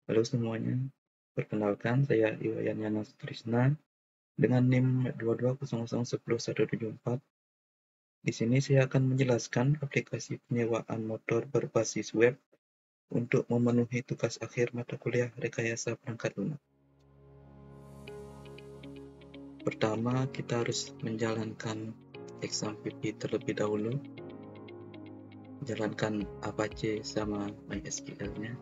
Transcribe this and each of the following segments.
Halo semuanya, perkenalkan saya Iwayan Yana Sutrisna dengan NIM 220010174. Di sini saya akan menjelaskan aplikasi penyewaan motor berbasis web untuk memenuhi tugas akhir mata kuliah Rekayasa Perangkat Lunak. Pertama, kita harus menjalankan exam PP terlebih dahulu, jalankan Apache sama MySQL-nya.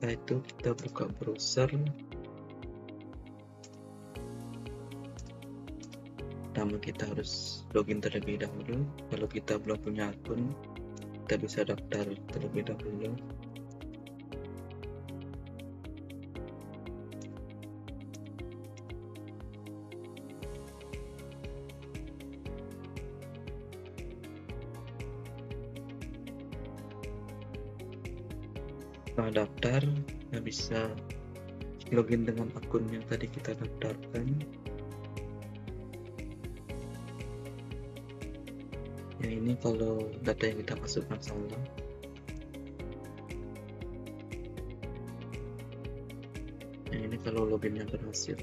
Setelah itu kita buka browser. Pertama kita harus login terlebih dahulu. Kalau kita belum punya akun, kita bisa daftar terlebih dahulu. Setelah daftar, kita bisa login dengan akun yang tadi kita daftarkan. Yang ini kalau data yang kita masukkan salah. Yang ini kalau loginnya berhasil.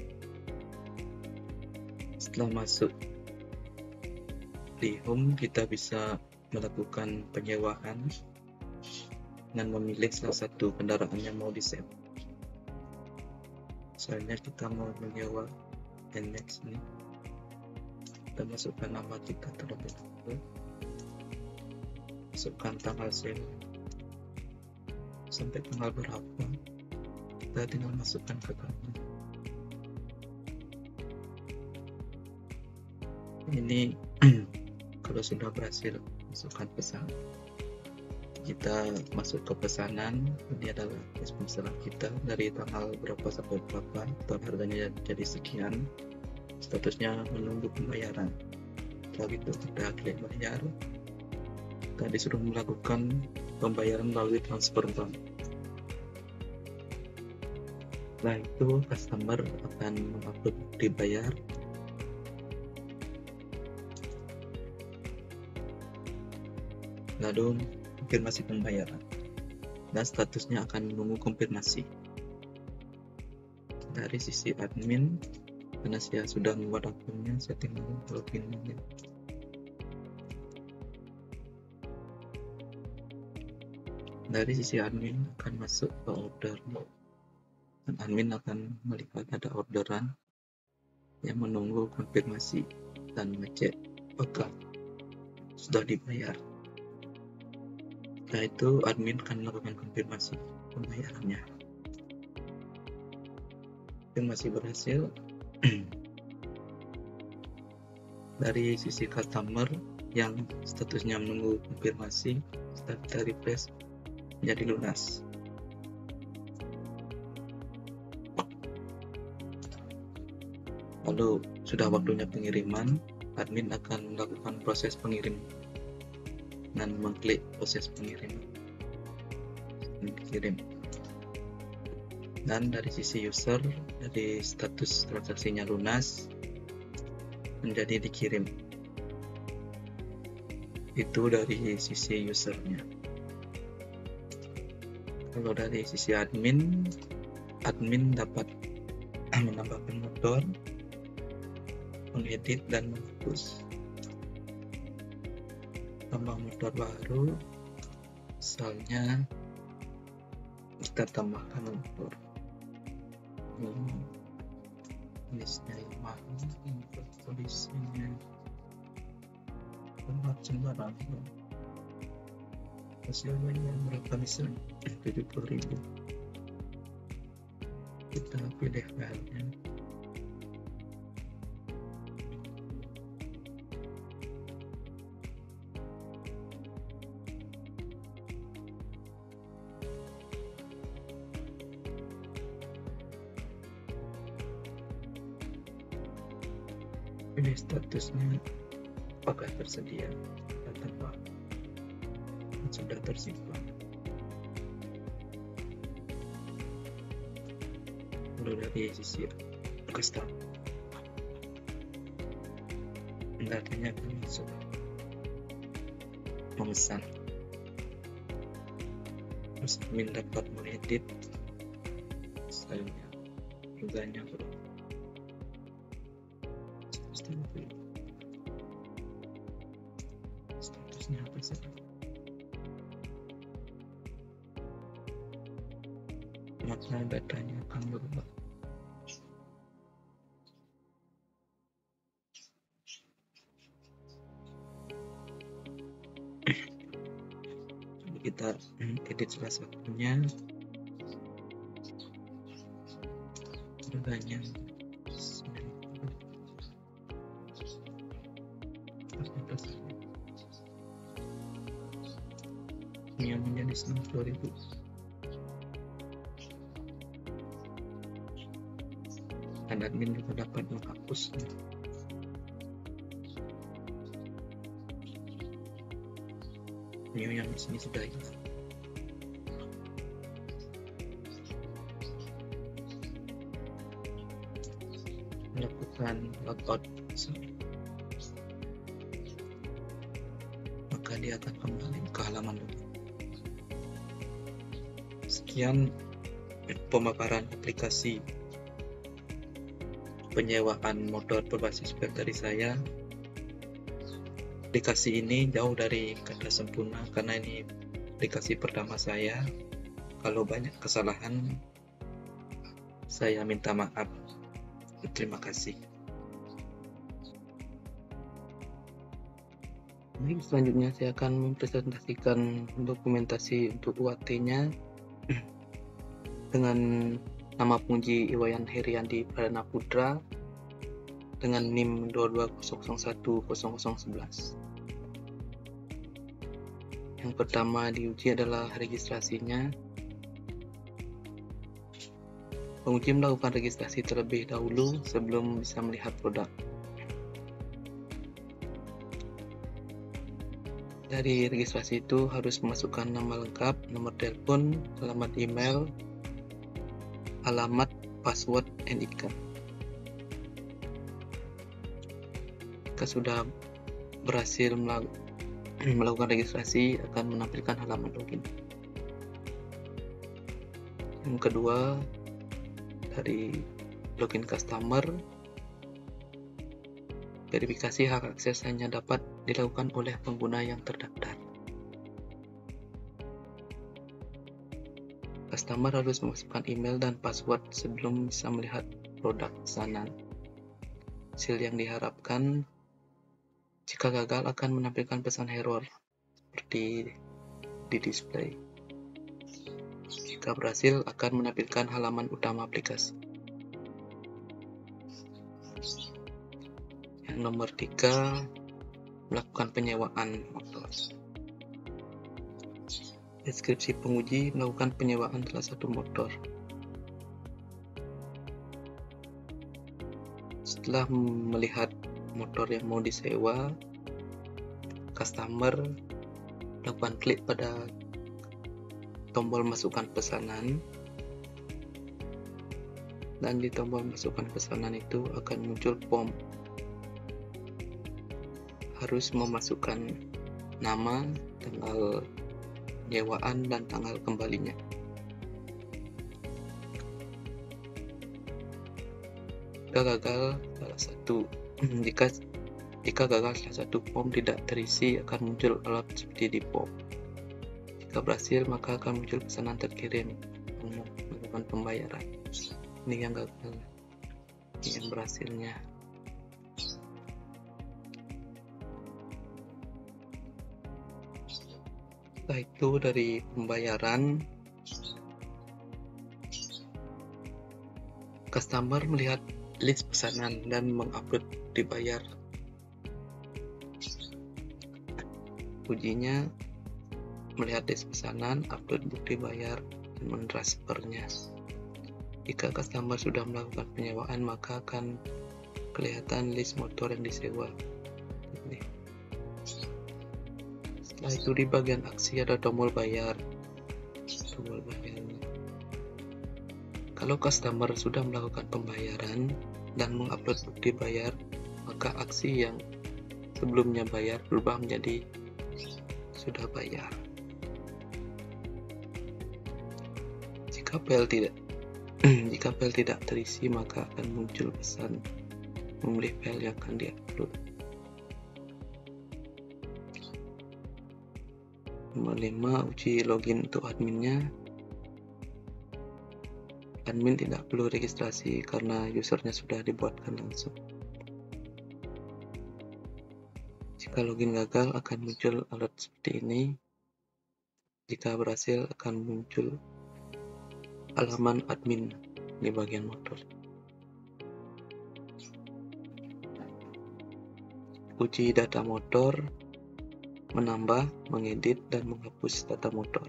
Setelah masuk di home, kita bisa melakukan penyewaan dengan memilih salah satu kendaraan yang mau di-save. Misalnya kita mau menyewa NMAX ini, kita masukkan nama kita terlebih dahulu, masukkan tanggal sewa sampai tanggal berapa, kita tinggal masukkan ke kanan. Ini kalau sudah berhasil masukkan pesan, kita masuk ke pesanan. Ini adalah masalah kita dari tanggal berapa sampai berapa, atau harganya jadi sekian, statusnya menunggu pembayaran. Setelah itu kita klik bayar, kita disuruh melakukan pembayaran melalui transfer bank. Setelah itu customer akan mengupload bukti bayar. Lalu konfirmasi pembayaran, dan statusnya akan menunggu konfirmasi. Dari sisi admin, karena saya sudah membuat akunnya, saya tinggal login aja. Dari sisi admin akan masuk ke order, dan admin akan melihat ada orderan yang menunggu konfirmasi dan ngecek apakah sudah dibayar. Setelah itu admin akan melakukan konfirmasi pembayarannya. Konfirmasi berhasil. Dari sisi customer yang statusnya menunggu konfirmasi, setelah kita refresh menjadi lunas. Lalu sudah waktunya pengiriman, admin akan melakukan proses pengirim dan mengklik proses pengiriman dikirim. Dan dari sisi user, dari status transaksinya lunas menjadi dikirim. Itu dari sisi usernya. Kalau dari sisi admin dapat menambahkan motor, mengedit dan menghapus. Tambah motor baru, misalnya kita tambahkan motor ini, jenisnya Yamaha, tulisannya tempat sembarang, hasilnya berapa, misalnya 70.000. Kita pilih filenya. Pilih statusnya apakah tersedia atau sudah tersimpan. Lalu dari sisi custom, datanya akan masuk memesan. Terus admin dapat mengedit stylenya, harganya berapa, 150. Statusnya apa sih? Maka datanya akan berubah. Kita edit salah satunya, harganya ini menjadi 92.000. Dan admin juga dapat menghapusnya. New yang di sini sudah hilang. Melakukan logout, maka dia akan kembali ke halaman dulu. Sekian pemaparan aplikasi penyewaan motor berbasis web dari saya. Aplikasi ini jauh dari kata sempurna karena ini aplikasi pertama saya. Kalau banyak kesalahan, saya minta maaf. Terima kasih. Baik, selanjutnya saya akan mempresentasikan dokumentasi untuk UAT-nya dengan nama penguji Iwayan Heriandi Pradana Putra dengan NIM 22001011. Yang pertama diuji adalah registrasinya. Penguji melakukan registrasi terlebih dahulu sebelum bisa melihat produk. Dari registrasi itu harus memasukkan nama lengkap, nomor telepon, alamat email, alamat, password, NIK. Jika sudah berhasil melakukan registrasi, akan menampilkan halaman login. Yang kedua, dari login customer, verifikasi hak akses hanya dapat dilakukan oleh pengguna yang terdaftar. Customer harus memasukkan email dan password sebelum bisa melihat produk pesanan. Hasil yang diharapkan, jika gagal akan menampilkan pesan error seperti di display. Jika berhasil akan menampilkan halaman utama aplikasi. Yang nomor 3, melakukan penyewaan motor. Deskripsi penguji melakukan penyewaan salah satu motor. Setelah melihat motor yang mau disewa, customer melakukan klik pada tombol masukkan pesanan, dan di tombol masukkan pesanan itu akan muncul form. Harus memasukkan nama, tanggal penyewaan, dan tanggal kembalinya. Jika gagal salah satu form tidak terisi, akan muncul alert seperti di form. Jika berhasil, maka akan muncul pesanan terkirim melakukan pembayaran. Ini yang gagal, ini yang berhasilnya. Setelah itu dari pembayaran, customer melihat list pesanan dan mengupload dibayar. Ujinya melihat list pesanan, upload bukti bayar, dan mentransfernya. Jika customer sudah melakukan penyewaan, maka akan kelihatan list motor yang disewa. Ini. Setelah itu di bagian aksi ada tombol bayar. Tombol bayarnya. Kalau customer sudah melakukan pembayaran dan mengupload bukti bayar, maka aksi yang sebelumnya bayar berubah menjadi sudah bayar. Jika file tidak terisi, maka akan muncul pesan memilih file yang akan diupload. Nomor 5, uji login untuk adminnya. Admin tidak perlu registrasi karena usernya sudah dibuatkan langsung. Jika login gagal, akan muncul alert seperti ini. Jika berhasil, akan muncul halaman admin di bagian motor. Uji data motor, menambah, mengedit, dan menghapus data motor.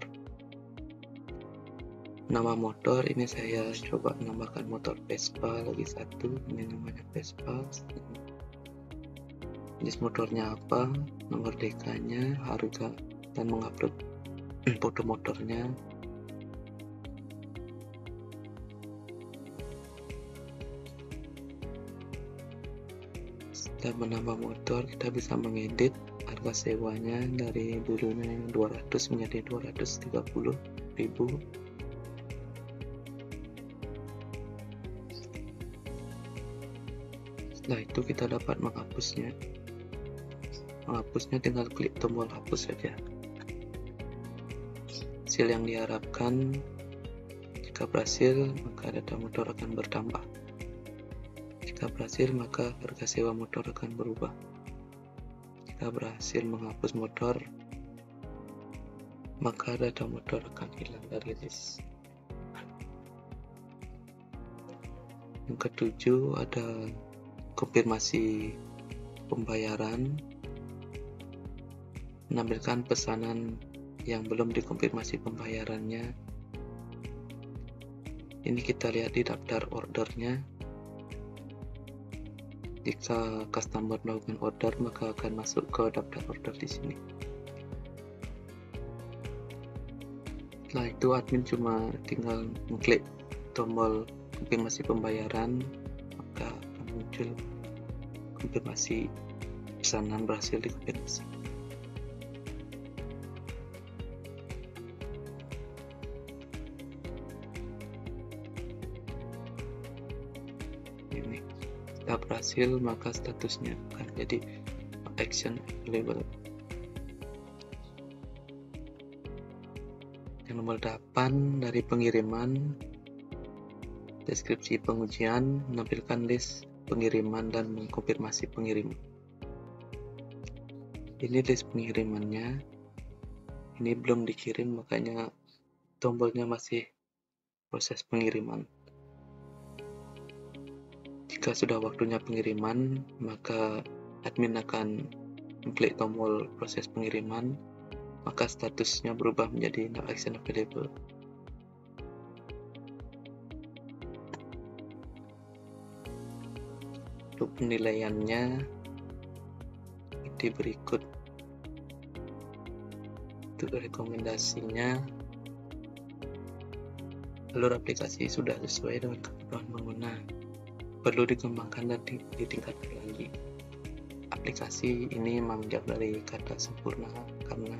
Nama motor, ini saya coba menambahkan motor Vespa lagi satu, ini namanya Vespa. Jenis motornya apa, nomor DK-nya, harga, dan mengupload foto motornya. Setelah menambah motor, kita bisa mengedit harga sewanya dari dulunya 200 menjadi 230.000. Setelah itu kita dapat menghapusnya. Menghapusnya tinggal klik tombol hapus saja. Hasil yang diharapkan, jika berhasil maka data motor akan bertambah. Jika berhasil maka harga sewa motor akan berubah. Jika berhasil menghapus motor, maka data motor akan hilang dari list. Yang ketujuh, ada konfirmasi pembayaran. Menampilkan pesanan yang belum dikonfirmasi pembayarannya. Ini kita lihat di daftar ordernya. Jika customer melakukan order, maka akan masuk ke daftar order di sini. Setelah itu admin cuma tinggal mengklik tombol konfirmasi pembayaran, maka akan muncul konfirmasi pesanan berhasil dikonfirmasi. Ini jika berhasil maka statusnya akan jadi action available. Yang nomor 8, dari pengiriman, deskripsi pengujian, menampilkan list pengiriman dan mengkonfirmasi pengiriman. Ini list pengirimannya, ini belum dikirim makanya tombolnya masih proses pengiriman. Jika sudah waktunya pengiriman, maka admin akan mengklik tombol proses pengiriman, maka statusnya berubah menjadi no action available. Untuk penilaiannya di berikut. Untuk rekomendasinya, alur aplikasi sudah sesuai dengan kebutuhan pengguna, perlu dikembangkan dan ditingkatkan lagi. Aplikasi ini memang jauh dari kata sempurna karena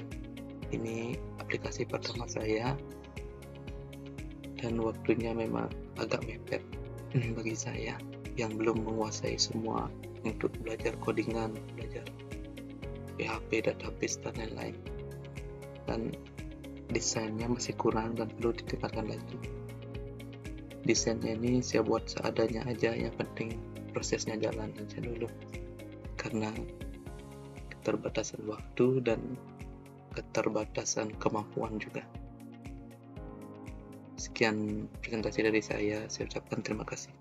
ini aplikasi pertama saya dan waktunya memang agak mepet bagi saya yang belum menguasai semua untuk belajar codingan, belajar PHP, database, dan lain-lain. Dan desainnya masih kurang dan perlu ditingkatkan lagi. Desainnya ini saya buat seadanya aja, yang penting prosesnya jalan aja dulu karena keterbatasan waktu dan keterbatasan kemampuan juga. Sekian presentasi dari saya ucapkan terima kasih.